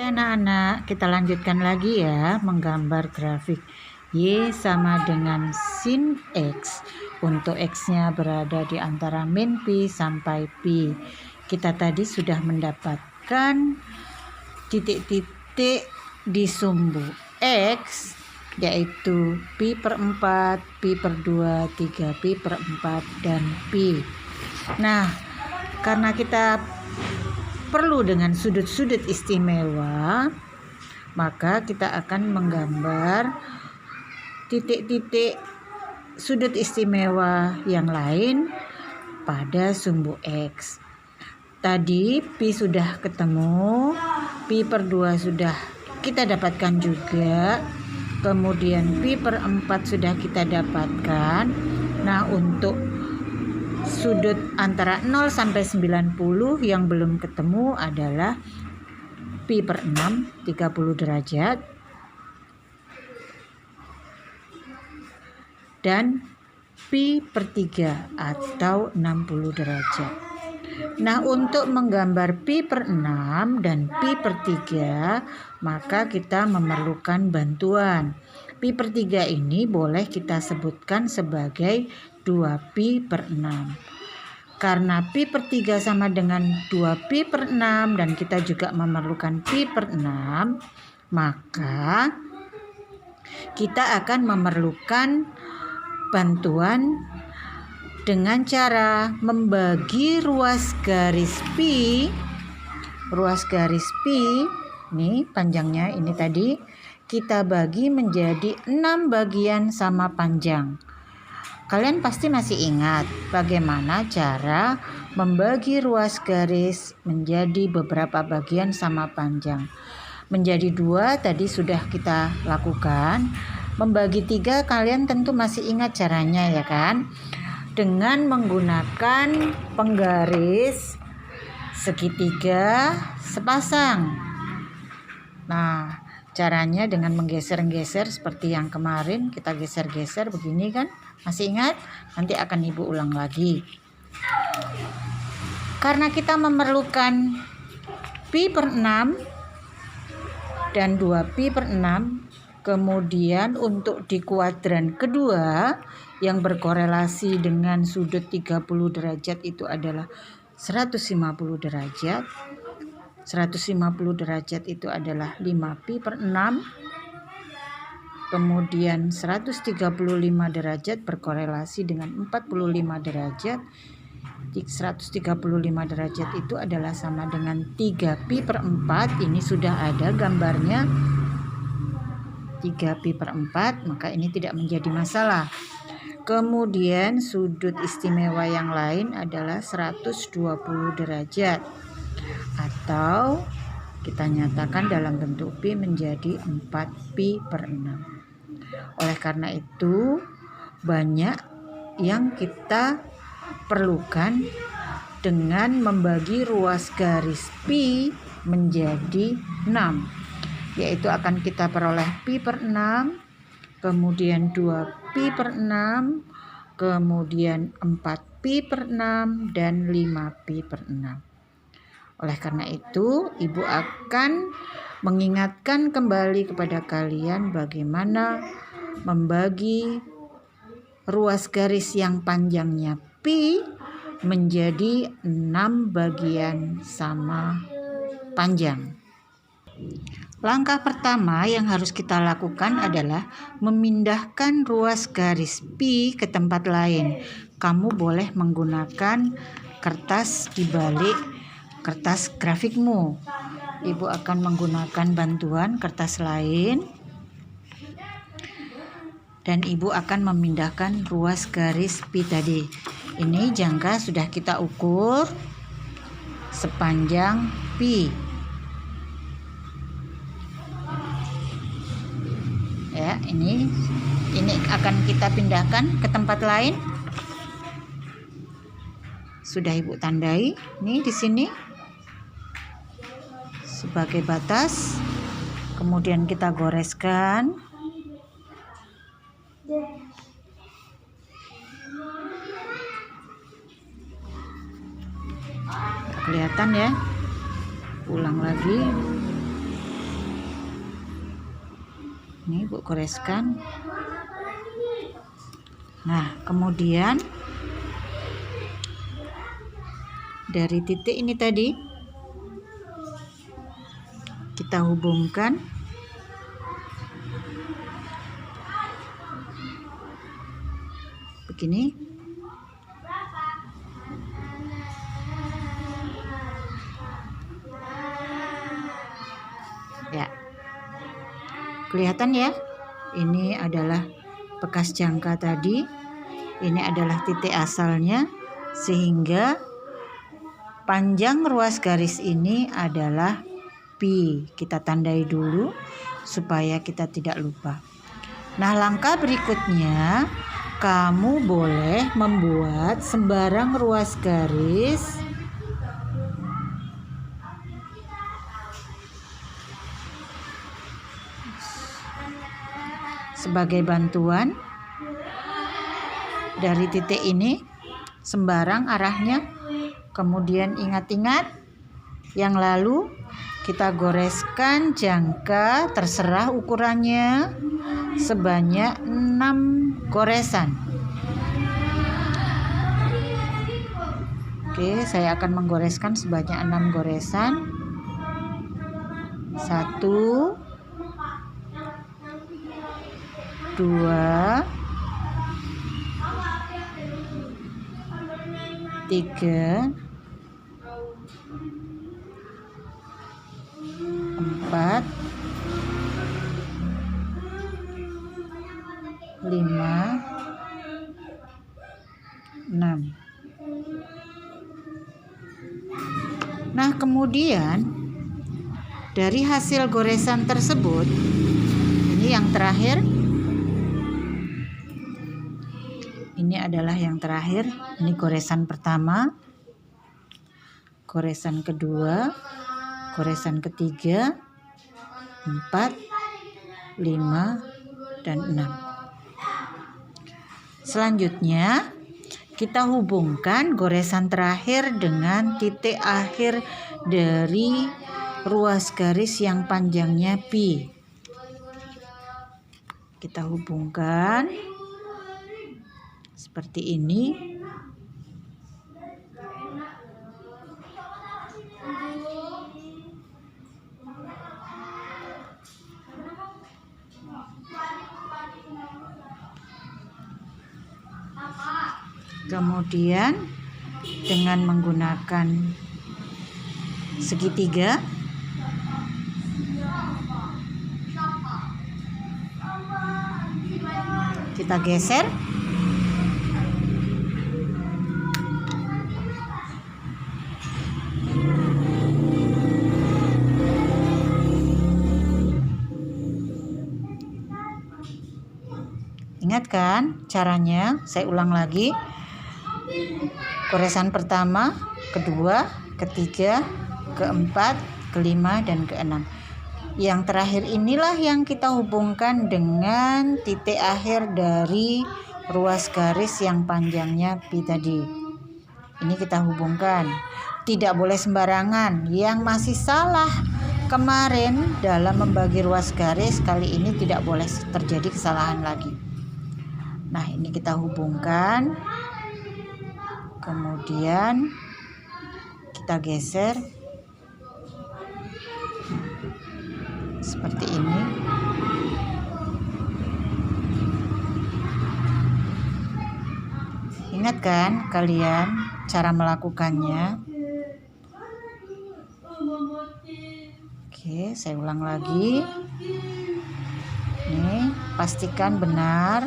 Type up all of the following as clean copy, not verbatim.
anak-anak, kita lanjutkan lagi ya menggambar grafik Y sama dengan sin X. Untuk X-nya berada di antara min Pi sampai Pi. Kita tadi sudah mendapatkan titik-titik di sumbu X, yaitu Pi per 4, Pi per 2, 3 Pi per 4, dan Pi. Nah, karena kita perlu dengan sudut-sudut istimewa, maka kita akan menggambar titik-titik sudut istimewa yang lain pada sumbu X. Tadi Pi sudah ketemu, Pi per 2 sudah kita dapatkan juga, kemudian Pi per 4 sudah kita dapatkan. Nah, untuk sudut antara 0 sampai 90 yang belum ketemu adalah Pi per 6, 30 derajat, dan Pi per 3 atau 60 derajat. Nah, untuk menggambar Pi per 6 dan Pi per 3, maka kita memerlukan bantuan. Pi per 3 ini boleh kita sebutkan sebagai 2Pi per 6. Karena Pi per 3 sama dengan 2Pi per 6 dan kita juga memerlukan Pi per 6, maka kita akan memerlukan bantuan dengan cara membagi ruas garis Pi. Ruas garis Pi, nih panjangnya ini tadi, kita bagi menjadi 6 bagian sama panjang. Kalian pasti masih ingat bagaimana cara membagi ruas garis menjadi beberapa bagian sama panjang. Menjadi 2 tadi sudah kita lakukan. Membagi 3 kalian tentu masih ingat caranya ya kan? Dengan menggunakan penggaris segitiga sepasang. Nah, caranya dengan menggeser-geser seperti yang kemarin kita geser-geser begini kan? Masih ingat? Nanti akan Ibu ulang lagi. Karena kita memerlukan Pi per 6 dan 2Pi per 6, kemudian untuk di kuadran kedua yang berkorelasi dengan sudut 30 derajat itu adalah 150 derajat. 150 derajat itu adalah 5Pi per 6. Kemudian 135 derajat berkorelasi dengan 45 derajat. 135 derajat itu adalah sama dengan 3Pi per 4. Ini sudah ada gambarnya 3Pi per 4, maka ini tidak menjadi masalah. Kemudian sudut istimewa yang lain adalah 120 derajat, atau kita nyatakan dalam bentuk Pi menjadi 4Pi per 6. Oleh karena itu, banyak yang kita perlukan dengan membagi ruas garis Pi menjadi 6, yaitu akan kita peroleh Pi per 6, kemudian 2Pi per 6, kemudian 4Pi per 6, dan 5Pi per 6. Oleh karena itu, Ibu akan mengingatkan kembali kepada kalian bagaimana membagi ruas garis yang panjangnya Pi menjadi 6 bagian sama panjang. Langkah pertama yang harus kita lakukan adalah memindahkan ruas garis Pi ke tempat lain. Kamu boleh menggunakan kertas di balik kertas grafikmu. Ibu akan menggunakan bantuan kertas lain dan Ibu akan memindahkan ruas garis Pi tadi. Ini jangka sudah kita ukur sepanjang Pi. Ya, ini akan kita pindahkan ke tempat lain. Sudah Ibu tandai nih di sini sebagai batas. Kemudian kita goreskan. Kelihatan ya? Ulang lagi. Ini Bu goreskan. Nah, kemudian dari titik ini tadi kita hubungkan begini. Ya. Kelihatan ya? Ini adalah bekas jangka tadi. Ini adalah titik asalnya, sehingga panjang ruas garis ini adalah pi. Kita tandai dulu supaya kita tidak lupa. Nah, langkah berikutnya kamu boleh membuat sembarang ruas garis sebagai bantuan. Dari titik ini sembarang arahnya. Kemudian ingat-ingat yang lalu kita goreskan jangka terserah ukurannya sebanyak 6 goresan. Oke, saya akan menggoreskan sebanyak 6 goresan. 1 2 3 4 5 6. Nah, kemudian dari hasil goresan tersebut, ini yang terakhir. Ini adalah yang terakhir. Ini goresan pertama, goresan kedua, goresan ketiga, 4, 5, dan 6. Selanjutnya kita hubungkan goresan terakhir dengan titik akhir dari ruas garis yang panjangnya pi. Kita hubungkan seperti ini. Kemudian dengan menggunakan segitiga kita geser. Ingat kan caranya? Saya ulang lagi. Goresan pertama, kedua, ketiga, keempat, kelima, dan keenam. Yang terakhir inilah yang kita hubungkan dengan titik akhir dari ruas garis yang panjangnya pi tadi. Ini kita hubungkan. Tidak boleh sembarangan. Yang masih salah kemarin dalam membagi ruas garis, kali ini tidak boleh terjadi kesalahan lagi. Nah, ini kita hubungkan. Kemudian kita geser seperti ini. Ingat kan kalian cara melakukannya? Oke, saya ulang lagi. Nih, pastikan benar.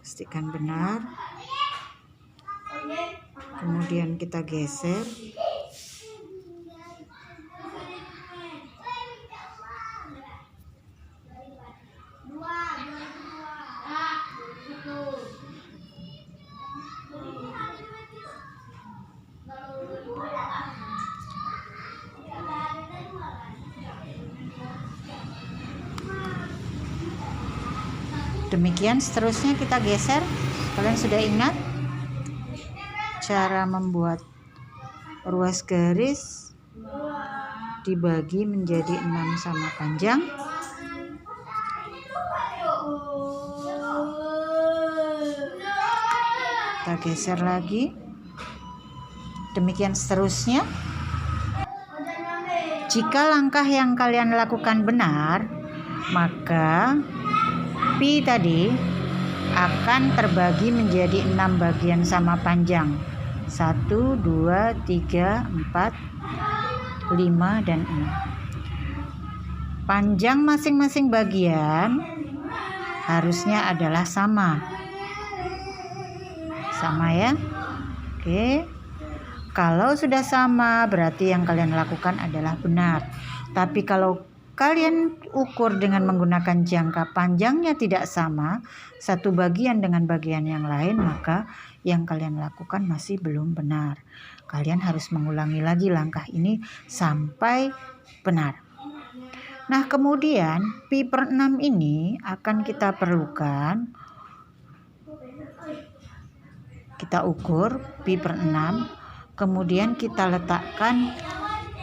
Pastikan benar. Kemudian kita geser. Demikian seterusnya kita geser. Kalian sudah ingat cara membuat ruas garis dibagi menjadi 6 sama panjang. Kita geser lagi. Demikian seterusnya. Jika langkah yang kalian lakukan benar, maka pi tadi akan terbagi menjadi 6 bagian sama panjang. 1, 2, 3, 4, 5, dan 6. Panjang masing-masing bagian harusnya adalah sama. Sama ya. Oke. Kalau sudah sama, berarti yang kalian lakukan adalah benar. Tapi kalau kalian ukur dengan menggunakan jangka panjangnya tidak sama, satu bagian dengan bagian yang lain, maka yang kalian lakukan masih belum benar. Kalian harus mengulangi lagi langkah ini sampai benar. Nah, kemudian pi per 6 ini akan kita perlukan. Kita ukur pi per 6. Kemudian kita letakkan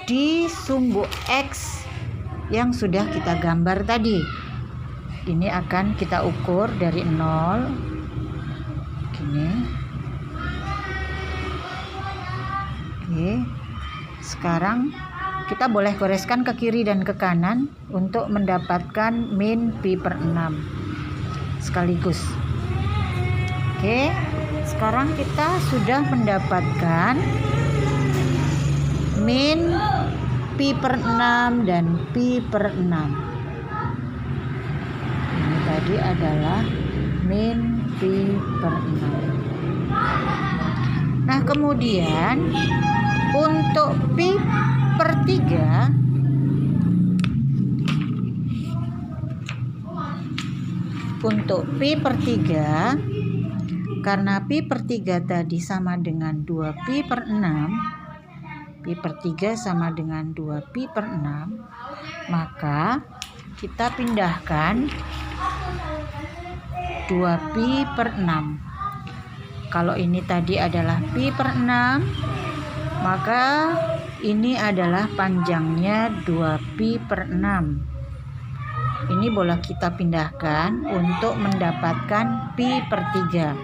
di sumbu X yang sudah kita gambar tadi. Ini akan kita ukur dari 0. Gini. Oke. Sekarang kita boleh goreskan ke kiri dan ke kanan untuk mendapatkan min pi per 6 sekaligus. Oke. Sekarang kita sudah mendapatkan min pi per 6 dan pi per 6. Ini tadi adalah min pi per 6. Nah, kemudian untuk pi per 3, karena pi per 3 tadi sama dengan 2 pi per 6, pi per 3 sama dengan 2 pi per 6, maka kita pindahkan 2 pi per 6. Kalau ini tadi adalah pi per 6, maka ini adalah panjangnya 2 pi per 6. Ini boleh kita pindahkan untuk mendapatkan pi per 3.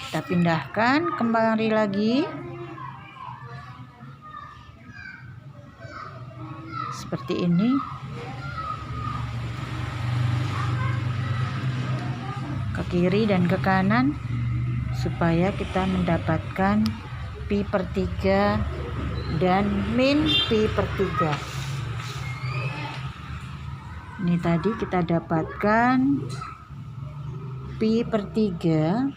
Kita pindahkan kembali lagi. Seperti ini. Ke kiri dan ke kanan supaya kita mendapatkan pi per 3 dan min pi per 3. Ini tadi kita dapatkan pi per 3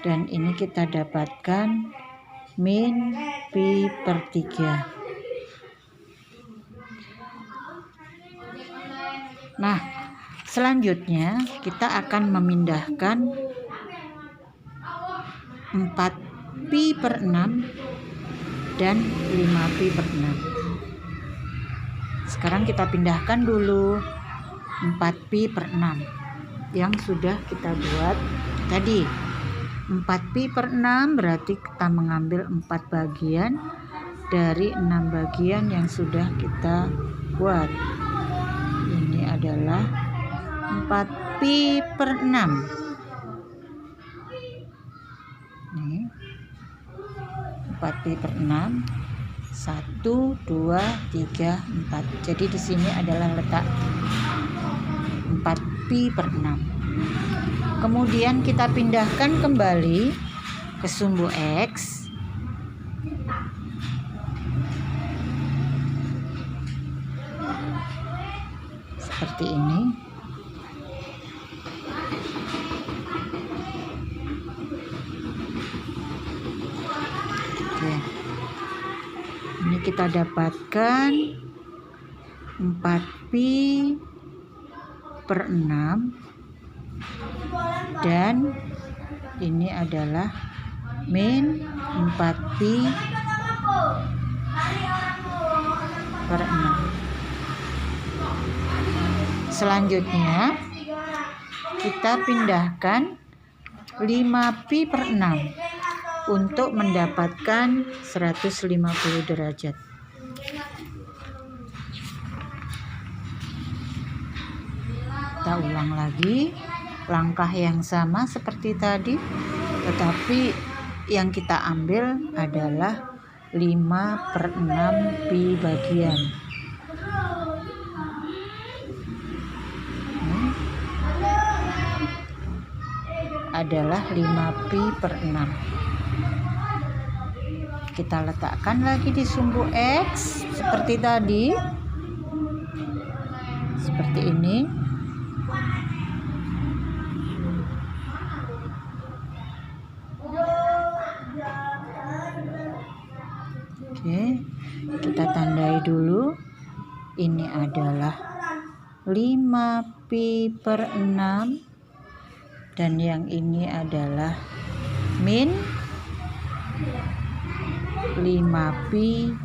dan ini kita dapatkan min pi per 3. Nah, selanjutnya kita akan memindahkan 4 pi per 6 dan 5 pi per 6. Sekarang kita pindahkan dulu 4 pi per 6 yang sudah kita buat tadi. 4 pi per 6 berarti kita mengambil 4 bagian dari 6 bagian yang sudah kita buat. Ini adalah 4 pi per 6. Nih. 4 pi per 6. 1, 2, 3, 4. Jadi di sini adalah letak 4 pi per 6. Kemudian kita pindahkan kembali ke sumbu X. Seperti ini. Oke. Ini kita dapatkan 4 pi per 6 dan ini adalah min 4 pi per 6. Selanjutnya kita pindahkan 5 pi per 6 untuk mendapatkan 150 derajat. Kita ulang lagi langkah yang sama seperti tadi, tetapi yang kita ambil adalah 5/6 pi bagian. Adalah 5 pi per 6. Kita letakkan lagi di sumbu X seperti tadi, seperti ini. Oke, kita tandai dulu. Ini adalah 5 pi per 6 dan yang ini adalah min 5 pi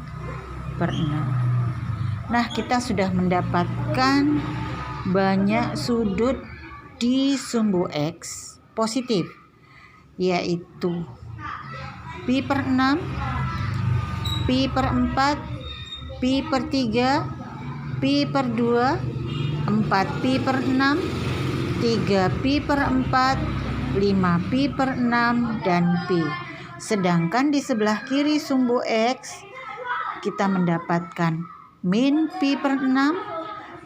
per 6. Nah, kita sudah mendapatkan banyak sudut di sumbu X positif, yaitu pi per 6, pi per 4, pi per 3, pi per 2, 4 pi per 6, 3 pi per 4, 5 pi per 6, dan pi. Sedangkan di sebelah kiri sumbu X kita mendapatkan min pi per 6,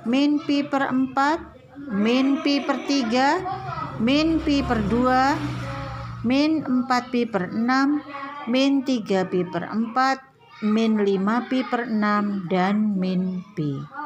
min pi per 4, min pi per 3, min pi per 2, min 4 pi per 6, min 3 pi per 4, min 5 pi per 6, dan min pi.